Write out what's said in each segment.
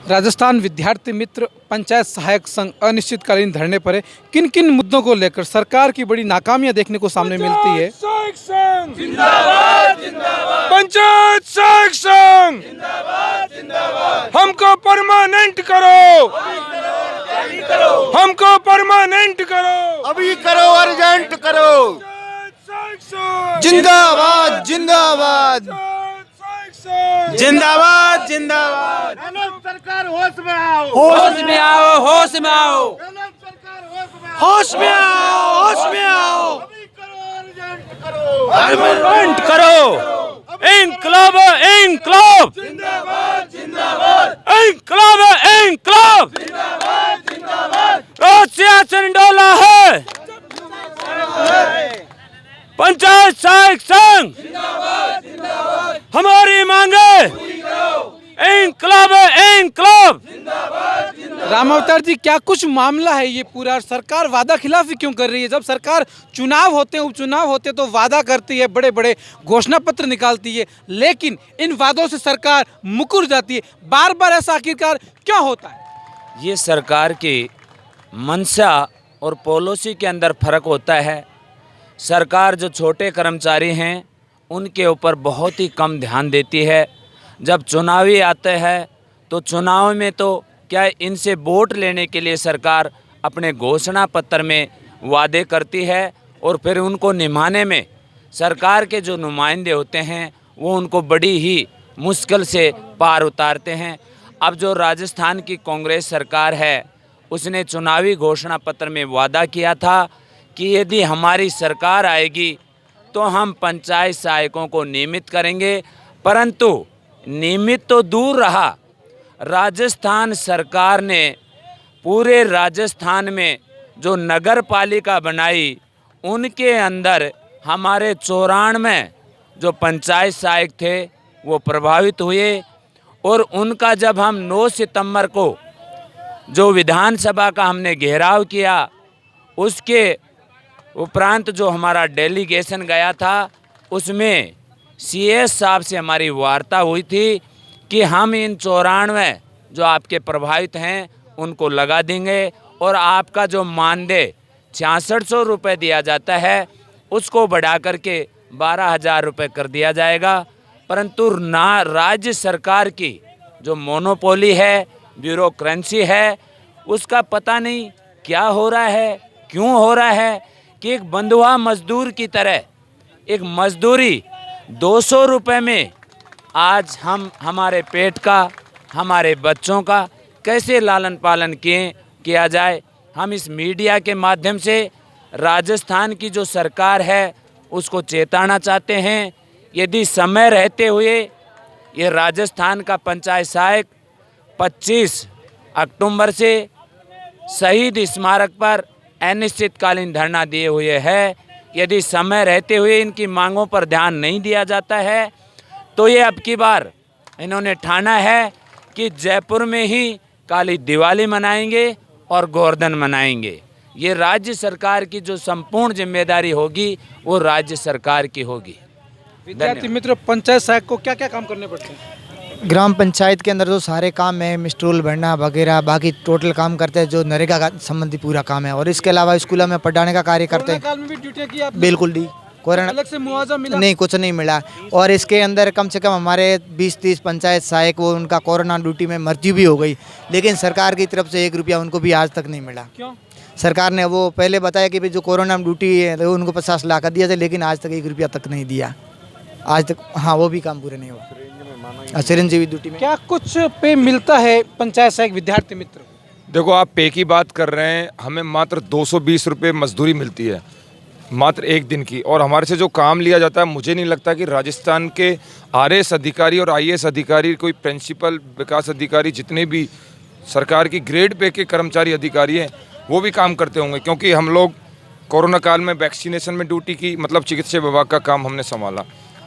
राजस्थान विद्यार्थी मित्र पंचायत सहायक संघ अनिश्चितकालीन धरने पर है। किन किन मुद्दों को लेकर सरकार की बड़ी नाकामियां देखने को सामने मिलती है? जिंदाबाद जिंदाबाद पंचायत सहायक संघ हमको परमानेंट करो, हमको परमानेंट करो, अभी करो, अर्जेंट करो। जिंदाबाद जिंदाबाद जिंदाबाद जिंदाबाद। सरकार होश में आओ, होश में आओ, होश में आओ, सरकार होश में आओ, होश में आओ। अभी करो, अर्जेंट करो, परमानेंट करो। इंकलाब इंकलाब जिंदाबाद जिंदाबाद इंकलाब इंकलाब जिंदाबाद जिंदाबाद। सियासन डोला है। पंचायत सहायक संघ हमारी मांगे इंकलाब इंकलाब। राम अवतार जी, क्या कुछ मामला है ये पूरा? सरकार वादा खिलाफी क्यों कर रही है? जब सरकार चुनाव होते हैं, उपचुनाव होते हैं तो वादा करती है, बड़े बड़े घोषणा पत्र निकालती है, लेकिन इन वादों से सरकार मुकर जाती है। बार बार ऐसा आखिरकार क्यों होता है? ये सरकार की मंशा और पॉलिसी के अंदर फर्क होता है। सरकार जो छोटे कर्मचारी हैं उनके ऊपर बहुत ही कम ध्यान देती है। जब चुनावी आते हैं तो चुनाव में तो क्या इनसे वोट लेने के लिए सरकार अपने घोषणा पत्र में वादे करती है और फिर उनको निभाने में सरकार के जो नुमाइंदे होते हैं वो उनको बड़ी ही मुश्किल से पार उतारते हैं। अब जो राजस्थान की कांग्रेस सरकार है उसने चुनावी घोषणा पत्र में वादा किया था कि यदि हमारी सरकार आएगी तो हम पंचायत सहायकों को नियमित करेंगे, परंतु नियमित तो दूर रहा, राजस्थान सरकार ने पूरे राजस्थान में जो नगर पालिका बनाई उनके अंदर हमारे 94 जो पंचायत सहायक थे वो प्रभावित हुए। और उनका जब हम 9 सितंबर को जो विधानसभा का हमने घेराव किया, उसके उपरांत जो हमारा डेलीगेशन गया था उसमें सीएस साहब से हमारी वार्ता हुई थी कि हम इन 94 जो आपके प्रभावित हैं उनको लगा देंगे और आपका जो मानदेय 6600 रुपये दिया जाता है उसको बढ़ा करके 12,000 रुपये कर दिया जाएगा। परंतु ना राज्य सरकार की जो मोनोपोली है, ब्यूरोक्रेसी है, उसका पता नहीं क्या हो रहा है, क्यों हो रहा है कि एक बंधुआ मजदूर की तरह एक मजदूरी 200 रुपये में आज हम हमारे पेट का, हमारे बच्चों का कैसे लालन पालन किया जाए। हम इस मीडिया के माध्यम से राजस्थान की जो सरकार है उसको चेताना चाहते हैं, यदि समय रहते हुए ये राजस्थान का पंचायत सहायक 25 अक्टूबर से शहीद स्मारक पर अनिश्चितकालीन धरना दिए हुए है, यदि समय रहते हुए इनकी मांगों पर ध्यान नहीं दिया जाता है तो ये अब की बार इन्होंने ठाना है कि जयपुर में ही काली दिवाली मनाएंगे और गोवर्धन मनाएंगे। ये राज्य सरकार की जो संपूर्ण जिम्मेदारी होगी वो राज्य सरकार की होगी। विद्यार्थी मित्र, पंचायत सहायक को क्या क्या काम करने पड़ते हैं? ग्राम पंचायत के अंदर जो सारे काम है, मिस्ट्रोल भरना वगैरह, बाकी टोटल काम करते हैं जो नरेगा का संबंधी पूरा काम है। और इसके अलावा स्कूलों में पढ़ाने का कार्य करते हैं। काल में भी ड्यूटियां की आपने? बिल्कुल दी, कोरोना अलग से मुआवजा मिला? नहीं, कुछ नहीं मिला। और इसके अंदर कम से कम हमारे 20-30 पंचायत सहायक वो उनका कोरोना ड्यूटी में मृत्यु भी हो गई, लेकिन सरकार की तरफ से 1 रुपया उनको भी आज तक नहीं मिला। क्यों? सरकार ने वो पहले बताया कि भाई जो कोरोना ड्यूटी है तो उनको 50 लाख का दिया था, लेकिन आज तक 1 रुपया तक नहीं दिया आज तक। हाँ, वो भी काम पूरे नहीं हुआ। चिरंजीवी ड्यूटी में क्या कुछ पे मिलता है पंचायत सहायक विद्यार्थी मित्र? देखो, आप पे की बात कर रहे हैं, हमें मात्र 220 रुपये मजदूरी मिलती है मात्र 1 दिन की। और हमारे से जो काम लिया जाता है, मुझे नहीं लगता कि राजस्थान के आरएएस अधिकारी और आईएएस अधिकारी, कोई प्रिंसिपल, विकास अधिकारी, जितने भी सरकार की ग्रेड पे के कर्मचारी अधिकारी हैं वो भी काम करते होंगे। क्योंकि हम लोग कोरोना काल में वैक्सीनेशन में ड्यूटी की, मतलब चिकित्सा विभाग का काम हमने संभाला।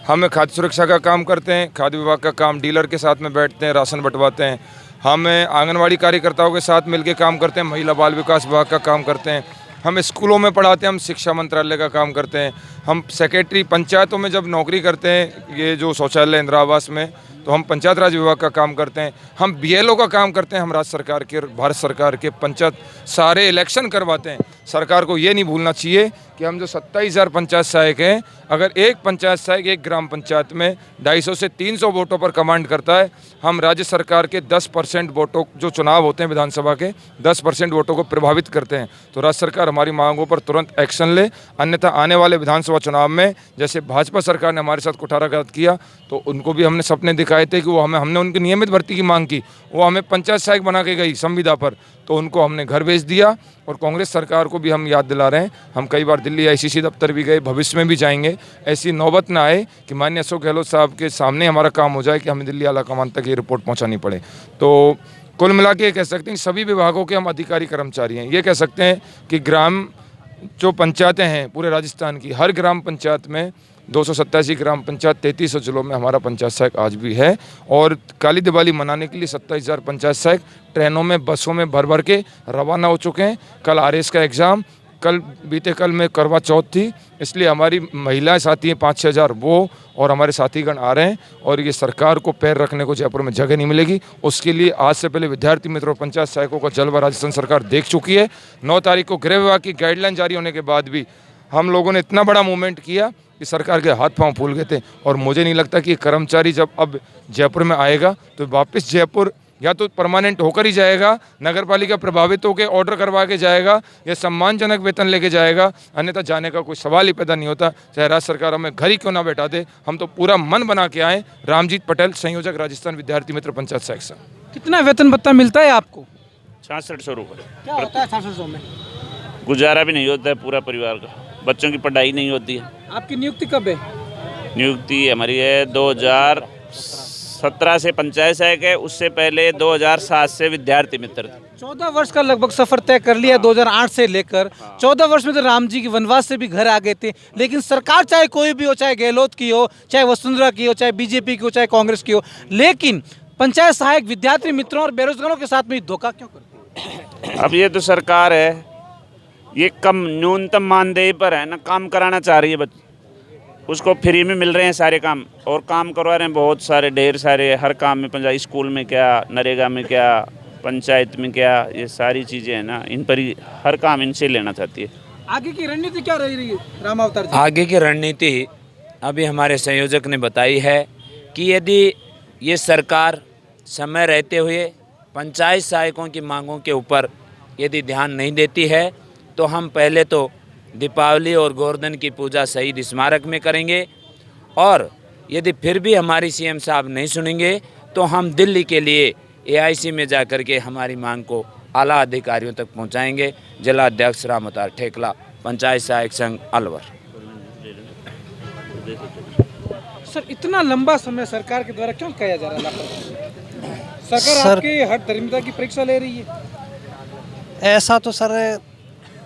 हम खाद्य सुरक्षा का काम करते हैं, खाद्य विभाग का काम, डीलर के साथ में बैठते हैं, राशन बंटवाते हैं। हम आंगनवाड़ी कार्यकर्ताओं के साथ मिलकर काम करते हैं, महिला बाल विकास विभाग का काम करते हैं। हम स्कूलों में पढ़ाते हैं, हम शिक्षा मंत्रालय का काम करते हैं। हम सेक्रेटरी पंचायतों में जब नौकरी करते हैं, ये जो शौचालय इंदिरा आवास में, तो हम पंचायत राज विभाग का काम करते हैं, हम BLO का काम करते हैं, हम राज्य सरकार के, भारत सरकार के पंचायत सारे इलेक्शन करवाते हैं। सरकार को ये नहीं भूलना चाहिए कि हम जो 27,000 पंचायत सहायक हैं, अगर एक पंचायत सहायक एक ग्राम पंचायत में 250 से 300 वोटों पर कमांड करता है, हम राज्य सरकार के 10% वोटों, जो चुनाव होते हैं विधानसभा के 10% वोटों को प्रभावित करते हैं। तो राज्य सरकार हमारी मांगों पर तुरंत एक्शन ले, अन्यथा आने वाले विधानसभा चुनाव में जैसे भाजपा सरकार ने हमारे साथ कुठाराघात किया, तो उनको भी हमने सपने दिखाए थे कि वो हमने उनकी नियमित भर्ती की मांग की, वो हमें पंचायत सहायक बना के गई संविदा पर, तो उनको हमने घर भेज दिया। और कांग्रेस सरकार को भी हम याद दिला रहे हैं, हम कई बार दिल्ली ICC दफ्तर भी गए, भविष्य में भी जाएंगे। ऐसी नौबत ना आए कि माननीय अशोक गहलोत साहब के सामने हमारा काम हो जाए कि हमें दिल्ली आला कमान तक ये रिपोर्ट पहुंचानी पड़े। तो कुल मिला के कह सकते हैं सभी विभागों के हम अधिकारी कर्मचारी हैं। ये कह सकते हैं कि ग्राम जो पंचायतें हैं पूरे राजस्थान की, हर ग्राम पंचायत में 287 ग्राम पंचायत 3300 जिलों में हमारा पंचायत सहायक आज भी है। और काली दिवाली मनाने के लिए 27,000 पंचायत सहायक ट्रेनों में, बसों में भर भर के रवाना हो चुके हैं। कल RS का एग्ज़ाम, बीते कल में करवा चौथ थी, इसलिए हमारी महिलाएं साथी हैं 5-6 हज़ार, वो और हमारे साथीगण आ रहे हैं। और ये सरकार को पैर रखने को जयपुर में जगह नहीं मिलेगी, उसके लिए आज से पहले विद्यार्थी मित्र और पंचायत सहायकों का जलवा राजस्थान सरकार देख चुकी है। 9 तारीख को गृह विभाग की गाइडलाइन जारी होने के बाद भी हम लोगों ने इतना बड़ा मूवमेंट किया कि सरकार के हाथ पांव फूल गए थे। और मुझे नहीं लगता कि कर्मचारी जब अब जयपुर में आएगा तो वापस जयपुर या तो परमानेंट होकर ही जाएगा, नगर पालिका प्रभावित होकर ऑर्डर करवा के जाएगा, या सम्मानजनक वेतन लेके जाएगा, अन्यथा जाने का कोई सवाल ही पैदा नहीं होता। चाहे राज्य सरकार हमें घर ही क्यों ना बैठा दे, हम तो पूरा मन बना के आए। रामजीत पटेल, संयोजक, राजस्थान विद्यार्थी मित्र पंचायत सहायक संघ। कितना वेतन भत्ता मिलता है आपको? 6600 रुपये। क्या होता है 6600 में? गुजारा भी नहीं होता है पूरा परिवार का, बच्चों की पढ़ाई नहीं होती है। आपकी नियुक्ति कब है? नियुक्ति हमारी है 2017 से पंचायत सहायक है, उससे पहले 2007 से विद्यार्थी मित्र थे। 14 वर्ष का लगभग सफर तय कर लिया 2008 से लेकर। 14 वर्ष में तो राम जी की वनवास से भी घर आ गए थे, लेकिन सरकार चाहे कोई भी हो, चाहे गहलोत की हो, चाहे वसुंधरा की हो, चाहे BJP की हो, चाहे कांग्रेस की हो, लेकिन पंचायत सहायक विद्यार्थी मित्रों और बेरोजगारों के साथ में धोखा क्यों करती है? अब ये तो सरकार है, ये कम न्यूनतम मानदेय पर है ना, काम कराना चाह रही है, उसको फ्री में मिल रहे हैं सारे काम, और काम करवा रहे हैं बहुत सारे, ढेर सारे, हर काम में। पंचायत स्कूल में क्या, नरेगा में क्या, पंचायत में क्या, ये सारी चीज़ें हैं ना, इन पर ही हर काम इनसे लेना चाहती है। आगे की रणनीति क्या रही है राम अवतार जी? आगे की रणनीति अभी हमारे संयोजक ने बताई है कि यदि ये सरकार समय रहते हुए पंचायत सहायकों की मांगों के ऊपर यदि ध्यान नहीं देती है, तो हम पहले तो दीपावली और गोवर्धन की पूजा शहीद स्मारक में करेंगे, और यदि फिर भी हमारी CM साहब नहीं सुनेंगे तो हम दिल्ली के लिए AIC में जाकर के हमारी मांग को आला अधिकारियों तक पहुंचाएंगे। जिला अध्यक्ष राम अवतार ठेकला, पंचायत सहायक संघ अलवर। सर, इतना लंबा समय सरकार के द्वारा क्यों किया जा रहा है? सरकार आपकी हर धर्मिता की परीक्षा ले रही है। ऐसा तो सर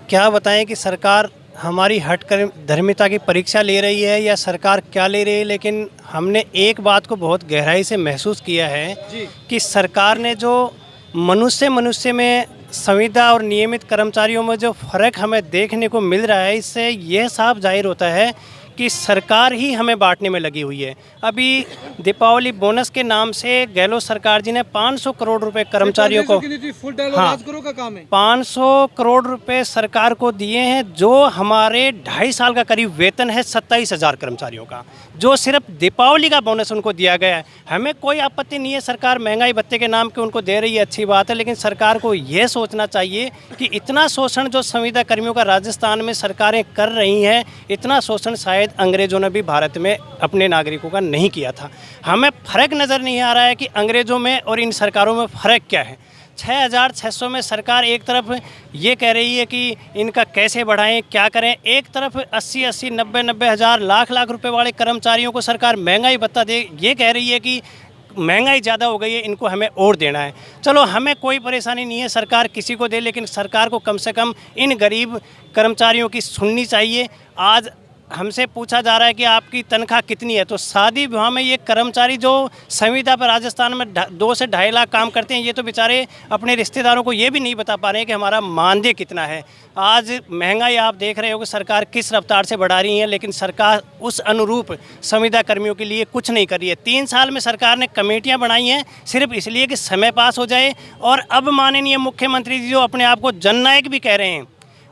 क्या बताएं कि सरकार हमारी हट कर धर्मिता की परीक्षा ले रही है या सरकार क्या ले रही है, लेकिन हमने एक बात को बहुत गहराई से महसूस किया है कि सरकार ने जो मनुष्य में संविदा और नियमित कर्मचारियों में जो फ़र्क हमें देखने को मिल रहा है, इससे यह साफ जाहिर होता है कि सरकार ही हमें बांटने में लगी हुई है। अभी दीपावली बोनस के नाम से गहलोत सरकार जी ने 500 करोड़ रुपए कर्मचारियों को, हाँ, 500 करोड़ रुपए सरकार को दिए हैं, जो हमारे 2.5 साल का करीब वेतन है 27,000 कर्मचारियों का, जो सिर्फ दीपावली का बोनस उनको दिया गया है। हमें कोई आपत्ति नहीं है, सरकार महंगाई भत्ते के नाम के उनको दे रही है, अच्छी बात है, लेकिन सरकार को ये सोचना चाहिए कि इतना शोषण जो संविदा कर्मियों का राजस्थान में सरकारें कर रही हैं, इतना शोषण शायद अंग्रेजों ने भी भारत में अपने नागरिकों का नहीं किया था। हमें फ़र्क नज़र नहीं आ रहा है कि अंग्रेज़ों में और इन सरकारों में फ़र्क क्या है। 6,600 में सरकार एक तरफ ये कह रही है कि इनका कैसे बढ़ाएं, क्या करें, एक तरफ 80-80, 90-90 हज़ार, लाख रुपए वाले कर्मचारियों को सरकार महंगाई भत्ता दे, ये कह रही है कि महंगाई ज़्यादा हो गई है, इनको हमें और देना है। चलो, हमें कोई परेशानी नहीं है, सरकार किसी को दे, लेकिन सरकार को कम से कम इन गरीब कर्मचारियों की सुननी चाहिए। आज हमसे पूछा जा रहा है कि आपकी तनख्वाह कितनी है, तो शादी विवाह में ये कर्मचारी जो संविदा पर राजस्थान में 2 से 2.5 लाख काम करते हैं, ये तो बेचारे अपने रिश्तेदारों को ये भी नहीं बता पा रहे हैं कि हमारा मानदेय कितना है। आज महंगाई आप देख रहे हो कि सरकार किस रफ्तार से बढ़ा रही है, लेकिन सरकार उस अनुरूप संविदा कर्मियों के लिए कुछ नहीं कर रही है। 3 साल में सरकार ने कमेटियां बनाई हैं सिर्फ इसलिए कि समय पास हो जाए, और अब माननीय मुख्यमंत्री जी जो अपने आप को जननायक भी कह रहे हैं,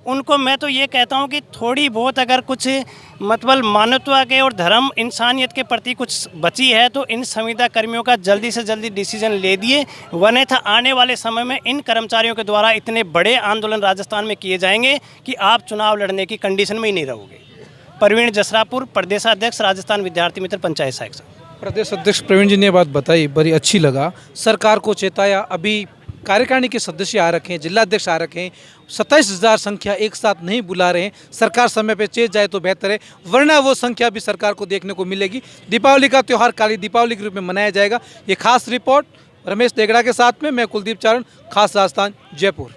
उनको मैं तो ये कहता हूँ कि थोड़ी बहुत अगर कुछ मतलब मानवता के और धर्म इंसानियत के प्रति कुछ बची है तो इन संविदा कर्मियों का जल्दी से जल्दी डिसीजन ले दिए, वरना आने वाले समय में इन कर्मचारियों के द्वारा इतने बड़े आंदोलन राजस्थान में किए जाएंगे कि आप चुनाव लड़ने की कंडीशन में ही नहीं रहोगे। प्रवीण जसरापुर, प्रदेशाध्यक्ष राजस्थान विद्यार्थी मित्र पंचायत सहायक संघ। प्रदेश अध्यक्ष प्रवीण जी ने बात बताई, बड़ी अच्छी लगा। सरकार को चेताया, अभी कार्यकारिणी के सदस्य आ रखे हैं, जिलाध्यक्ष आ रखे हैं, 27,000 संख्या एक साथ नहीं बुला रहे हैं। सरकार समय पे चेत जाए तो बेहतर है, वरना वो संख्या भी सरकार को देखने को मिलेगी। दीपावली का त्यौहार काली दीपावली के रूप में मनाया जाएगा। ये खास रिपोर्ट रमेश देगड़ा के साथ में मैं कुलदीप चारण, खास राजस्थान, जयपुर।